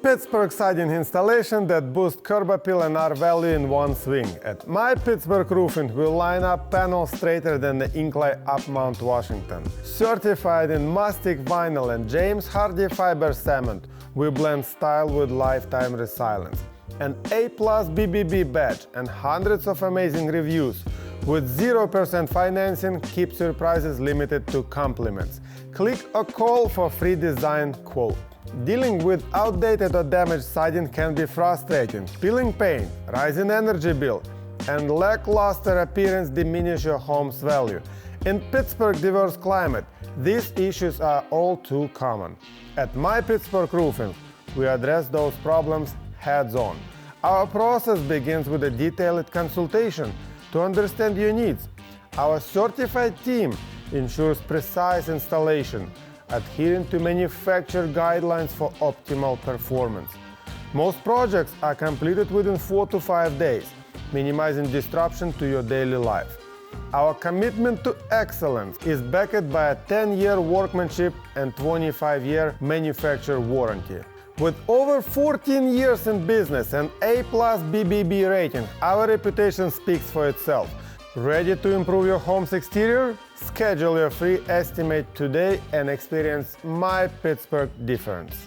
Pittsburgh siding installation that boosts curb appeal and R-value in one swing. At My Pittsburgh Roofing, we line up panels straighter than the Incline up Mount Washington. Certified in Mastic vinyl and James Hardie fiber cement, we blend style with lifetime resilience. An A+ BBB badge and hundreds of amazing reviews. With 0% financing, keeps your prices limited to compliments. Click or call for free design quote. Dealing with outdated or damaged siding can be frustrating. Peeling paint, rising energy bill, and lackluster appearance diminish your home's value. In Pittsburgh's diverse climate, these issues are all too common. At My Pittsburgh Roofing, we address those problems heads-on. Our process begins with a detailed consultation to understand your needs. Our certified team ensures precise installation, adhering to manufacturer guidelines for optimal performance. Most projects are completed within 4 to 5 days, minimizing disruption to your daily life. Our commitment to excellence is backed by a 10-year workmanship and 25-year manufacturer warranty. With over 14 years in business and A+ BBB rating, our reputation speaks for itself. Ready to improve your home's exterior? Schedule your free estimate today and experience My Pittsburgh difference.